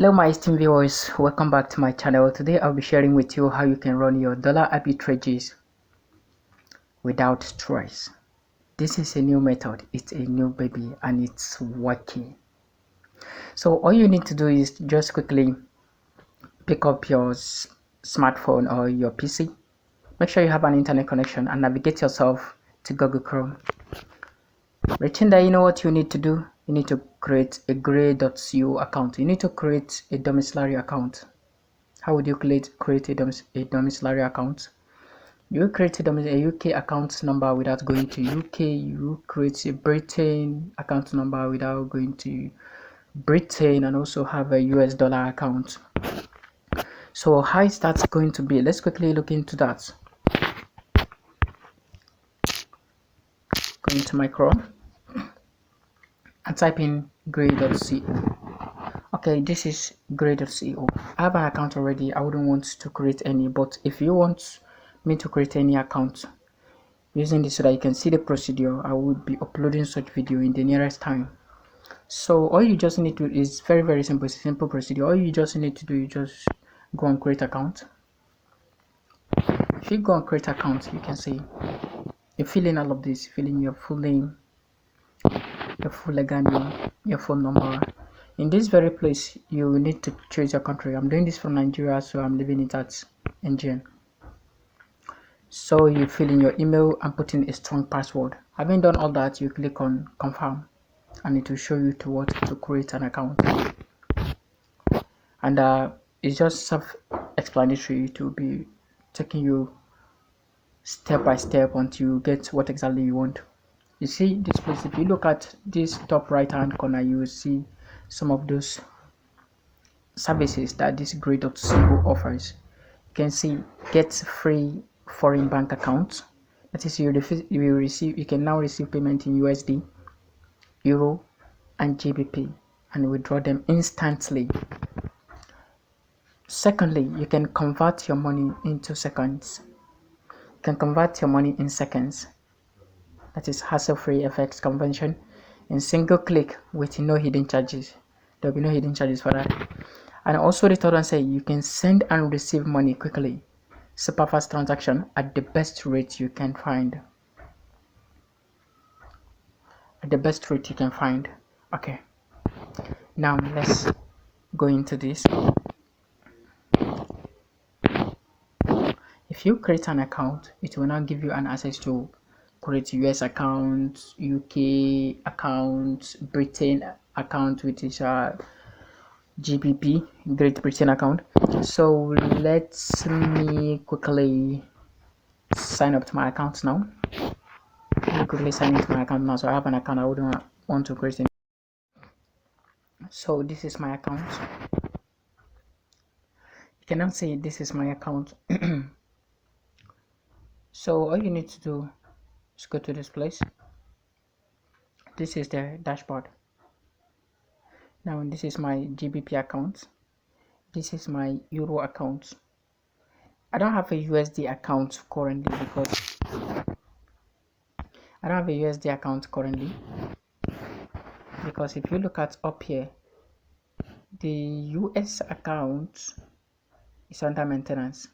Hello my esteemed viewers, welcome back to my channel. Today I'll be sharing with you how you can run your dollar arbitrages without stress. This is a new method, it's a new baby and it's working. So all you need to do is just quickly pick up your smartphone or your PC. Make sure you have an internet connection and navigate yourself to Google Chrome. Reaching there, you know what you need to do? You need to create a banks.New account. You need to create a domiciliary account. How would you create a domiciliary account? You create a UK account number without going to UK. You create a Britain account number without going to Britain, and also have a US dollar account. So how is that going to be? Let's quickly look into that. Go into my Chrome and type in grey.co. Okay, this is grey.co. I have an account already. I wouldn't want to create any, but if you want me to create any account using this so that you can see the procedure, I would be uploading such video in the nearest time. So all you just need to do is very simple. It's a simple procedure. All you just need to do is just go and create account. If you go and create account, you can see you fill in all of this. Fill in your full name, your full legal name, your phone number. In this very place, you need to choose your country. I'm doing this from Nigeria, so I'm leaving it at NGN. So you fill in your email and put in a strong password. Having done all that, you click on confirm and it will show you to what to create an account. And it's just self-explanatory. To be taking you step by step until you get what exactly you want. You see this place, if you look at this top right hand corner, you will see some of those services that this grey.co offers. You can see get free foreign bank accounts. That is, you can now receive payment in USD, Euro and GBP and withdraw them instantly. Secondly, you can convert your money into seconds. You can convert your money in seconds. That is hassle-free FX conversion in single click with no hidden charges. There will be no hidden charges for that. And also the third one say you can send and receive money quickly. Super fast transaction at the best rate you can find. At the best rate you can find. Okay. Now let's go into this. If you create an account, it will now give you an access to create US account, UK account, Britain account, which is GBP, Great Britain account. So let me quickly sign up to my account now. Let me quickly sign into my account now. So I have an account. I wouldn't want to create any. So this is my account. You can now see this is my account. So all you need to do is go to this place. This is the dashboard. Now this is my GBP account. This is my Euro account. I don't have a USD account currently because if you look at up here, the US account is under maintenance.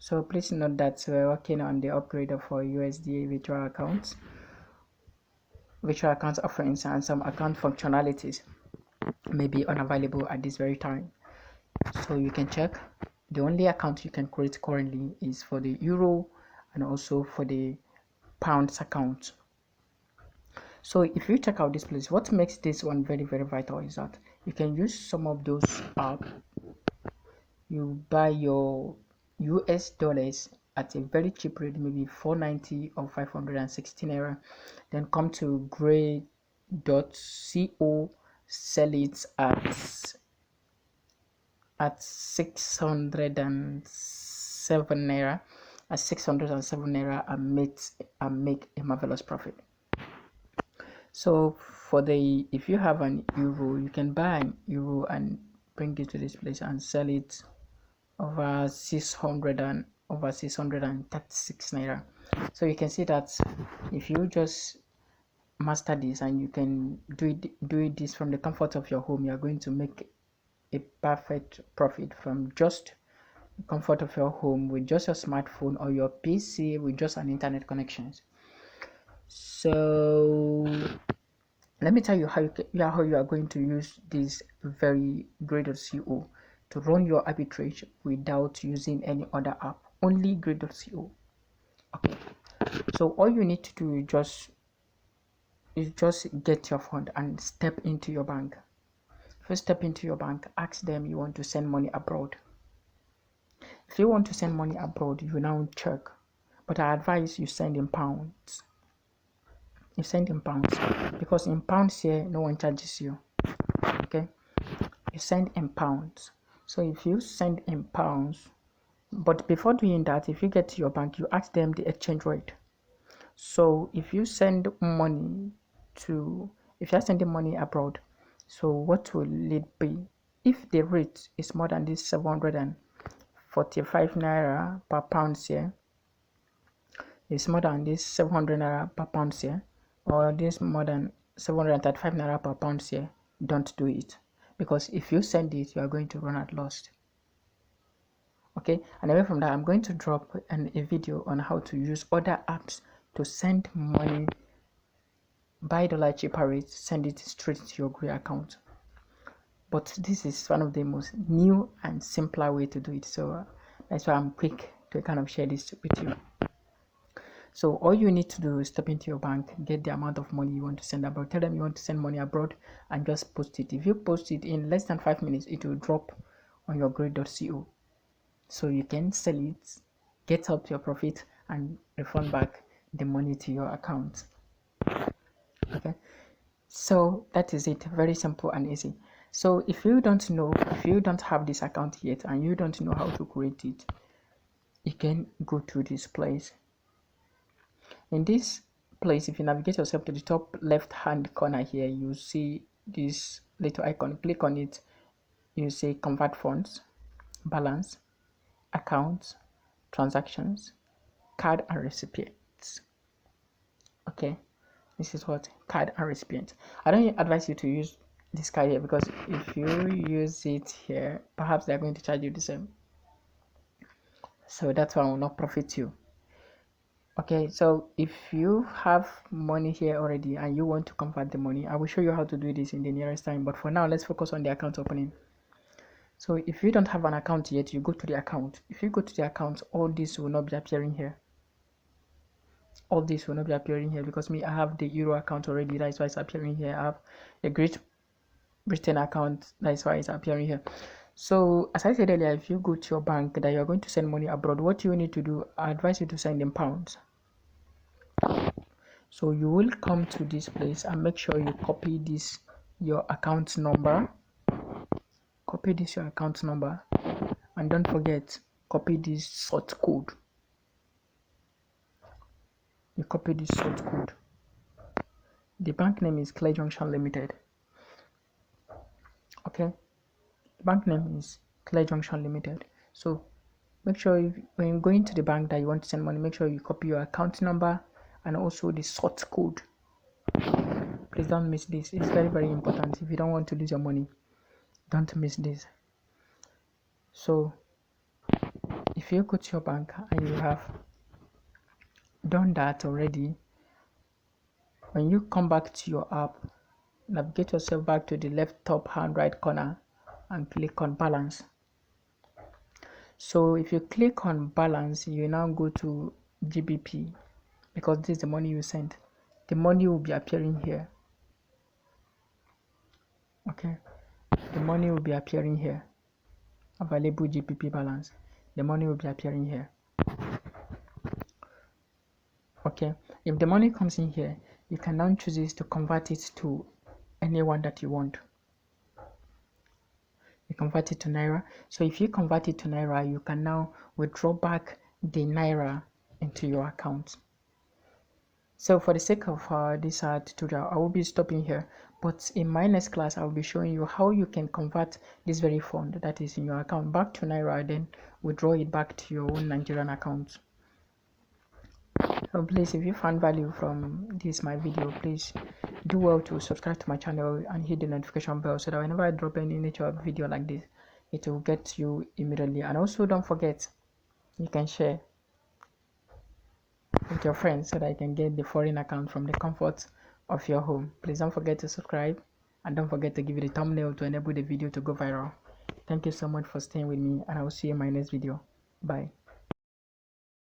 So please note that we're working on the upgrade for USD virtual accounts offerings, and some account functionalities may be unavailable at this very time. So you can check. The only account you can create currently is for the Euro and also for the Pounds account. So if you check out this place, what makes this one very vital is that you can use some of those apps. You buy your US dollars at a very cheap rate, maybe 490 or 516 naira, then come to grey.co, sell it at 607 naira, and make a marvelous profit. So if you have an euro, you can buy an euro and bring it to this place and sell it over 636 naira. So you can see that if you just master this and you can do it this from the comfort of your home, you are going to make a perfect profit from just the comfort of your home with just your smartphone or your PC with just an internet connection. So let me tell you how you are going to use this very Grade.co to run your arbitrage without using any other app. Only Grade.co. Okay. So all you need to do is just get your fund and step into your bank. First, step into your bank, ask them you want to send money abroad. If you want to send money abroad, you now check. But I advise you send in pounds. You send in pounds because in pounds here, no one charges you. Okay, you send in pounds. So if you send in pounds, but before doing that, if you get to your bank, you ask them the exchange rate. So if you send money if you're sending money abroad, so what will it be? If the rate is more than this 745 naira per pound here, it's more than this 700 naira per pound here, or this more than 735 naira per pound here, don't do it. Because if you send it, you are going to run at loss. Okay, and away from that, I'm going to drop a video on how to use other apps to send money, buy dollar cheaper rates, send it straight to your Gray account. But this is one of the most new and simpler way to do it. So that's why I'm quick to kind of share this with you. So all you need to do is step into your bank, get the amount of money you want to send abroad, tell them you want to send money abroad, and just post it. If you post it in less than 5 minutes, it will drop on your Grade.co. So you can sell it, get up your profit, and refund back the money to your account. Okay, so that is it. Very simple and easy. So if you don't have this account yet and you don't know how to create it, you can go to this place. In this place, if you navigate yourself to the top left hand corner here, you see this little icon. Click on it. You say convert funds, balance, accounts, transactions, card and recipients. Okay, this is what card and recipient. I don't advise you to use this card here because if you use it here, perhaps they're going to charge you the same. So that's why I will not profit you. Okay, so if you have money here already and you want to convert the money, I will show you how to do this in the nearest time. But for now, let's focus on the account opening. So if you don't have an account yet, you go to the account. If you go to the account, all this will not be appearing here. All this will not be appearing here because I have the Euro account already. That's why it's appearing here. I have a Great Britain account. That's why it's appearing here. So as I said earlier, if you go to your bank that you're going to send money abroad, what you need to do, I advise you to send in pounds. So you will come to this place and make sure you copy this your account number. Copy this your account number, and don't forget copy this sort code. You copy this sort code. The bank name is Clear Junction Limited. Okay, the bank name is Clear Junction Limited. So make sure when you're going to the bank that you want to send money, make sure you copy your account number and also the sort code. Please don't miss this. It's very, very important. If you don't want to lose your money, don't miss this. So if you go to your bank and you have done that already, when you come back to your app, navigate yourself back to the left top hand right corner and click on balance. So if you click on balance, you now go to GBP because this is the money you sent. The money will be appearing here. Okay, the money will be appearing here. Available GBP balance. The money will be appearing here. Okay, if the money comes in here, you can now choose this to convert it to anyone that you want. You convert it to Naira. So if you convert it to Naira, you can now withdraw back the Naira into your account. So for the sake of this tutorial, I will be stopping here. But in my next class, I will be showing you how you can convert this very fund that is in your account back to Naira, then withdraw it back to your own Nigerian account. So please, if you found value from this my video, please do well to subscribe to my channel and hit the notification bell so that whenever I drop any nature video like this, it will get you immediately. And also don't forget, you can share with your friends so that you can get the foreign account from the comfort of your home. Please don't forget to subscribe and don't forget to give it a thumbnail to enable the video to go viral. Thank you so much for staying with me, and I will see you in my next video. Bye.